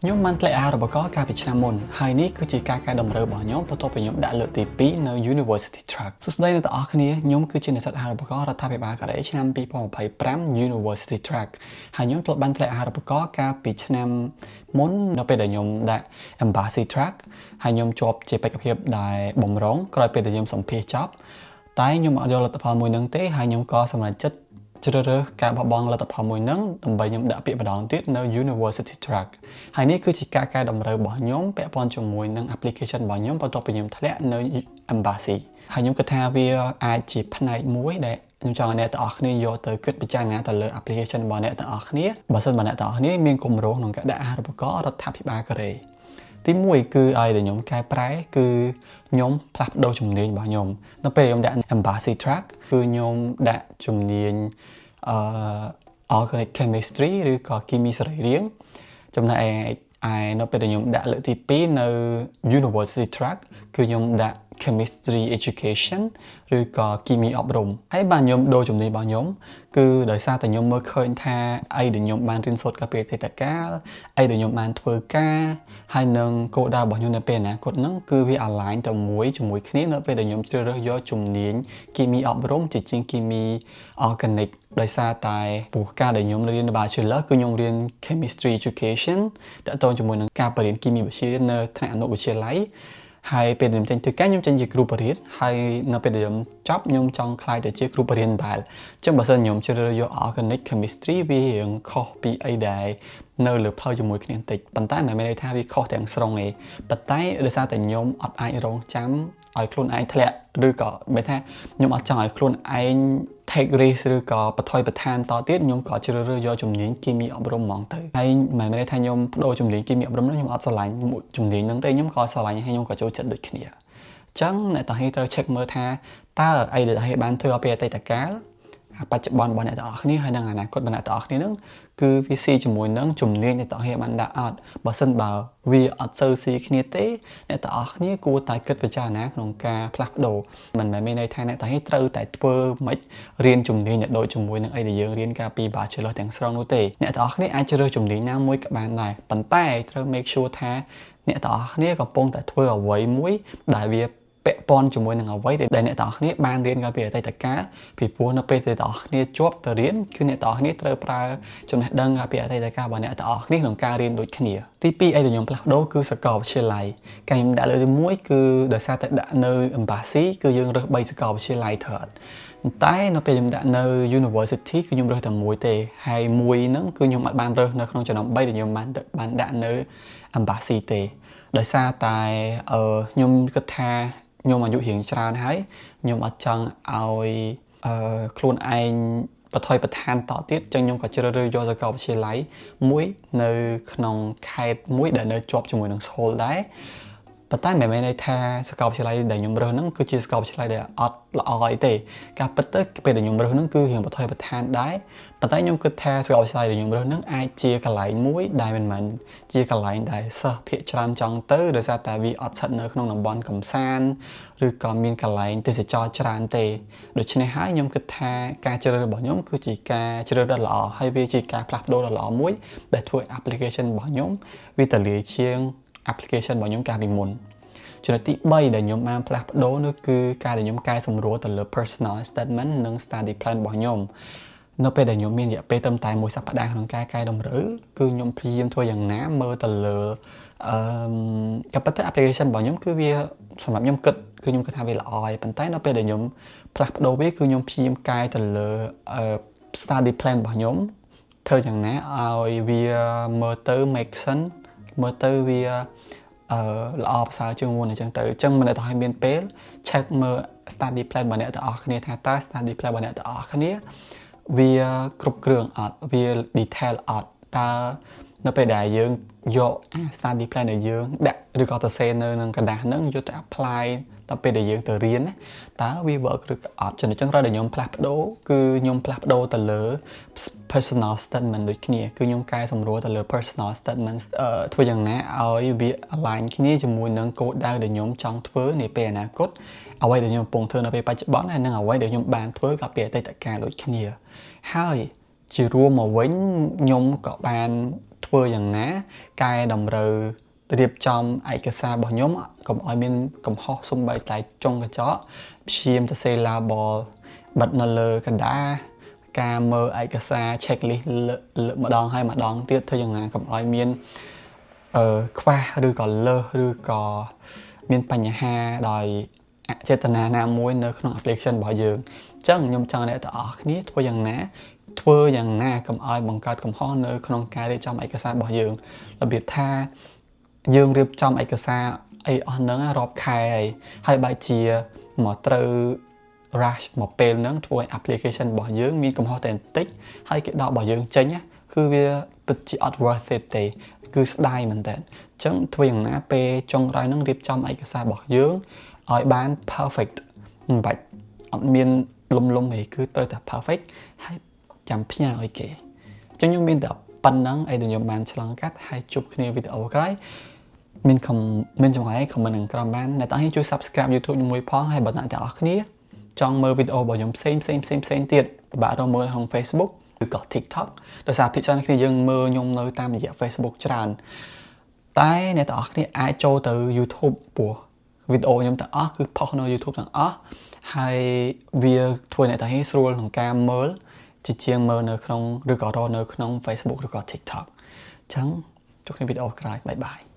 ខ្ញុំបានធ្លាក់អារបកកាលពីឆ្នាំមុនហើយនេះគឺជាការកែតម្រូវរបស់ខ្ញុំបន្ទាប់ពីខ្ញុំដាក់លើកទី2នៅ University Track សួស្តីអ្នកទាំងអស់គ្នាខ្ញុំគឺជានិស្សិតអារបករដ្ឋាភិបាលកូរ៉េឆ្នាំ2025 University Track ហើយខ្ញុំធ្លាប់បានធ្លាក់អារបកកាលពីឆ្នាំមុននៅពេលដែលខ្ញុំដាក់ Embassy Track ហើយខ្ញុំជាប់ជាបេក្ខភាពដែលបំរុងក្រោយពេលដែលខ្ញុំសម្ភាសចប់តែខ្ញុំអត់យកលទ្ធផលមួយនឹងទេហើយខ្ញុំក៏សម្រេចចិត្តជ្រើសរើសការបោះបង់លទ្ធផលមួយនឹងដើម្បីខ្ញុំដាក់ពាក្យបណ្ដងទៀតនៅ University Track ហើយនេះគឺជាការកែតម្រូវរបស់ខ្ញុំពាក់ព័ន្ធជាមួយនឹង application របស់ខ្ញុំបន្ទាប់ពីខ្ញុំធ្លាក់នៅ Embassy ហើយខ្ញុំគិតថាវាអាចជាផ្នែកមួយដែលខ្ញុំចង់ឲ្យអ្នកទាំងអស់គ្នាយកទៅគិតពិចារណាទៅលើ application របស់អ្នកទាំងអស់គ្នាបើសិនបើអ្នកទាំងអស់គ្នាមានគម្រោងក្នុងការដាក់អាហារូបករណ៍រដ្ឋាភិបាលកូរ៉េទី1គឺឲ្យតែខ្ញុំកែប្រែគឺខ្ញុំផ្លាស់ប្ដូរជំនាញរបស់ខ្ញុំនៅពេលខ្ញុំដាក់ Embassy Track គឺខ្ញុំដាក់ជំនាញOrganic Chemistry ឬក៏គីមីសរីរាង្គចំណែកឯនៅពេលដែលខ្ញុំដាក់លើកទី2នៅ University Track គឺខ្ញុំដាក់ Chemistry Education ឬក៏គីមីអប់រំហើយបានខ្ញុំដូរជំនាញរបស់ខ្ញុំគឺដោយសារតែខ្ញុំមើលឃើញថាអីដែលខ្ញុំបានរៀនសូត្រកាលពីអតីតកាលអីដែលខ្ញុំបានធ្វើការហើយនឹងគោលដៅរបស់ខ្ញុំនៅពេលអនាគតហ្នឹងគឺវា align ទៅជាមួយគ្នានៅពេលដែលខ្ញុំជ្រើសរើសយកជំនាញគីមីអប់រំជាជាងគីមី organic ដោយសារតែព្រោះការដែលខ្ញុំរៀន Bachelor គឺខ្ញុំរៀន Chemistry Education តើតើជាមួយនឹងការបរិញ្ញាបត្រគីមីវិទ្យានៅថ្នាក់អនុវិទ្យាល័យហើយពេលខ្ញុំចេញធ្វើការខ្ញុំចេញជាគ្រូបរិញ្ញាបត្រហើយនៅពេលដែលខ្ញុំចប់ខ្ញុំចង់ក្លាយទៅជាគ្រូបរិញ្ញាបត្រដែរអញ្ចឹងបើសិនខ្ញុំជ្រើសរើសយក Organic Chemistry វារៀងខុសពីអីដែលនៅលើផ្លូវជាមួយគ្នាបន្តិចប៉ុន្តែមិនមែនន័យថាវាខុសទាំងស្រុងទេប៉ុន្តែដោយសារតែខ្ញុំអត់អាចរងចាំឲ្យខ្លួនឯងធ្លាក់ឬក៏មិនថាខ្ញុំអត់ចង់ឲ្យខ្លួនឯង take risk ឬក៏បន្ថយបន្ថានតទៀតខ្ញុំក៏ជ្រើសរើសយកជំនាញគីមីអប់រំហ្មងទៅហើយមិនមែនថាខ្ញុំបដូរជំនាញគីមីអប់រំនោះខ្ញុំអត់ស្រឡាញ់ជំនាញហ្នឹងទេខ្ញុំក៏ស្រឡាញ់ហើយខ្ញុំក៏ចូលចិត្តដូចគ្នាអញ្ចឹងអ្នកទាំងអស់ត្រូវ check មើលថាតើអីដែលអ្នកបានធ្វើពីអតីតកាលបច្ចុប្បន្នរបស់អ្នកទាំងអស់គ្នាហើយនិងអនាគតរបស់អ្នកទាំងអស់គ្នាហ្នឹងគឺវាស៊ីជាមួយនឹងជំនាញអ្នកទាំងអស់គ្នាបានដាក់អត់បើសិនបើវាអត់សូវស៊ីគ្នាទេអ្នកទាំងអស់គ្នាគួរតែគិតពិចារណាក្នុងការផ្លាស់ប្ដូរមិនមែនមានន័យថាអ្នកទាំងអស់គ្នាត្រូវតែធ្វើមិនរៀនជំនាញដែលដូចជាមួយនឹងអីដែលយើងរៀនកាលពី Bachelor ទាំងស្រុងនោះទេអ្នកទាំងអស់គ្នាអាចជ្រើសរើសជំនាញណាមួយក៏បានដែរប៉ុន្តែត្រូវ make sure ថាអ្នកទាំងអស់គ្នាកំពុងតែធ្វើអ្វីមួយដែលវាពាក់ព័ន្ធជាមួយនឹងអ្វីដែលអ្នកទាំងអស់គ្នាបានរៀនកាលពីអតីតកាលពីព្រោះនៅពេលដែលអ្នកទាំងអស់គ្នាជាប់ទៅរៀនគឺអ្នកទាំងអស់គ្នាត្រូវប្រើចំណេះដឹងកាលពីអតីតកាលរបស់អ្នកទាំងអស់គ្នាក្នុងការរៀនដូចគ្នាទី2អីដែលខ្ញុំផ្លាស់ប្ដូរគឺសាកលវិទ្យាល័យការខ្ញុំដាក់លើកទី1គឺដោយសារតែដាក់នៅ Embassy គឺយើងរើស3សាកលវិទ្យាល័យត្រូវអត់តែនៅពេលខ្ញុំដាក់នៅ University គឺខ្ញុំរើសតែមួយទេហើយមួយហ្នឹងគឺខ្ញុំអត់បានរើសនៅក្នុងចំណោម3ដែលខ្ញុំបានដាក់នៅ Embassy ទេដោយសារតែខ្ញុំគិតថាខ្ញុំអាយុរៀងច្រើនហើយខ្ញុំអត់ចង់ឲ្យខ្លួនឯងបន្ថយបន្ថានតទៀតអញ្ចឹងខ្ញុំក៏ជ្រើសរើសយកសាកលវិទ្យាល័យមួយនៅក្នុងខេត្តមួយដែលនៅជាប់ជាមួយនឹងសូលដែរប៉ុន្តែមិនមែនន័យថាសាកលវិទ្យាល័យដែលខ្ញុំរើសហ្នឹងគឺជាសាកលវិទ្យាល័យដែលអត់ល្អអីទេការពិតទៅពេលដែលខ្ញុំរើសហ្នឹងគឺរៀងបន្ថយបន្ថានដែរប៉ុន្តែខ្ញុំគិតថាសាកលវិទ្យាល័យដែលខ្ញុំរើសហ្នឹងអាចជាកន្លែងមួយដែលមិនមែនជាកន្លែងដែលសិស្សភាគច្រើនចង់ទៅដោយសារតែវាអត់ស្ថិតនៅក្នុងតំបន់កំសាន្តឬក៏មានកន្លែងទេសចរណ៍ច្រើនទេដូច្នេះហើយខ្ញុំគិតថាការជ្រើសរើសរបស់ខ្ញុំគឺជាការជ្រើសរើសដ៏ល្អហើយវាជាការផ្លាស់ប្ដូរដ៏ល្អមួយដែលធ្វើឲ្យ application របស់ខ្ញុំវាទៅលាជាងapplication របស់ខ្ញុំកាលពីមុនចំណុចទី3ដែលខ្ញុំបានផ្លាស់ប្ដូរនោះគឺការដែលខ្ញុំកែសម្រួលទៅលើ personal statement និង study plan របស់ខ្ញុំនៅពេលដែលខ្ញុំមានរយៈពេលត្រឹមតែ1សប្តាហ៍ក្នុងការកែតម្រូវគឺខ្ញុំព្យាយាមធ្វើយ៉ាងណាមើលទៅលើការពិតទៅ application របស់ខ្ញុំគឺវាសម្រាប់ខ្ញុំគិតគឺខ្ញុំគិតថាវាល្អហើយប៉ុន្តែនៅពេលដែលខ្ញុំផ្លាស់ប្ដូរវាគឺខ្ញុំព្យាយាមកែទៅលើ study plan របស់ខ្ញុំធ្វើយ៉ាងណាឲ្យវាមើលទៅ make sense មើលទៅវាល្អប្រសើរជាងមុនអញ្ចឹងទៅអញ្ចឹងមិនដែលមានពេល check មើល study plan របស់អ្នកទាំងអស់គ្នាថាតើ study plan របស់អ្នកទាំងអស់គ្នាវាគ្រប់គ្រឿងអត់វា detail អត់តើនៅពេលដែលយើងយក study plan ដែលយើងដាក់ឬក៏ទៅសេនៅនឹងกระดาษហ្នឹងយកទៅ apply ដល់ពេលដែលយើងទៅរៀនតើវា work ឬក៏អត់ចំណុចចឹងក្រោយដែលខ្ញុំផ្លាស់ប្ដូរគឺខ្ញុំផ្លាស់ប្ដូរទៅលើ personal statement ដូចគ្នាគឺខ្ញុំកែសម្រួលទៅលើ personal statement ធ្វើយ៉ាងណាឲ្យវា align គ្នាជាមួយនឹងគោលដៅដែលខ្ញុំចង់ធ្វើនាពេលអនាគតអ្វីដែលខ្ញុំកំពុងធ្វើនៅពេលបច្ចុប្បន្នហើយនិងអ្វីដែលខ្ញុំបានធ្វើកាលពីអតីតកាលដូចគ្នាហើយជារួមមកវិញខ្ញុំក៏បាន ធ្វើយ៉ាងណាកែតម្រូវរៀបចំឯកសាររបស់ខ្ញុំកុំឲ្យមានកំហុសសូម្បីតែចុងកញ្ចក់ព្យាយាមទៅសេឡាបលបិទនៅលើកណ្ដាលការមើលឯកសារ checklist ម្ដងហើយម្ដងទៀតធ្វើយ៉ាងណាកុំឲ្យមានខ្វះឬក៏លើសឬក៏មានបញ្ហាដោយអចេតនាណាមួយនៅក្នុង application របស់យើងអញ្ចឹងខ្ញុំចង់អ្នកទាំងអស់គ្នាធ្វើយ៉ាងណាកុំឲ្យបង្កើតកំហុសនៅក្នុងការរៀបចំឯកសាររបស់យើងរបៀបថាយើងរៀបចំឯកសារអីអស់ហ្នឹងរាប់ខែហើយបែរជាមកត្រូវ rush មកពេលហ្នឹងធ្វើឲ្យ application របស់យើងមានកំហុសតែបន្តិចហើយគេដករបស់យើងចេញគឺវាពិតជាអត់ worth it ទេគឺស្ដាយមែនតើអញ្ចឹងធ្វើយ៉ាងណាពេលចុងក្រោយហ្នឹងរៀបចំឯកសាររបស់យើងឲ្យបាន perfect មិនបាច់អត់មានលំទេគឺត្រូវតែ perfect ហើយចាំផ្ញើឲ្យគេអញ្ចឹងខ្ញុំមានតែប៉ុណ្្នឹងឲ្យខ្ញុំបានឆ្លងកាត់ហើយជួបគ្នាវីដេអូក្រោយមានចម្ងាយ comment នឹងក្រោមបានអ្នកទាំងអស់ជួយ subscribe YouTube ជាមួយផងហើយបើអ្នកទាំងអស់គ្នាចង់មើលវីដេអូរបស់ខ្ញុំផ្សេងទៀតពិបាករកមើលក្នុង Facebook ឬក៏ TikTok ដោយសារភាគច្រើនគ្នាយើងមើលខ្ញុំនៅតាមរយៈ Facebook ច្រើនតែអ្នកទាំងអស់គ្នាអាចចូលទៅ YouTube ព្រោះវីដេអូខ្ញុំទាំងអស់គឺផុសនៅ YouTube ទាំងអស់ហើយវាធ្វើអ្នកទាំងអស់ស្រួលក្នុងការមើលជាងមើលនៅក្នុងឬក៏រកនៅក្នុង Facebook ឬក៏ TikTok អញ្ចឹងជួបគ្នាវីដេអូក្រោយបាយ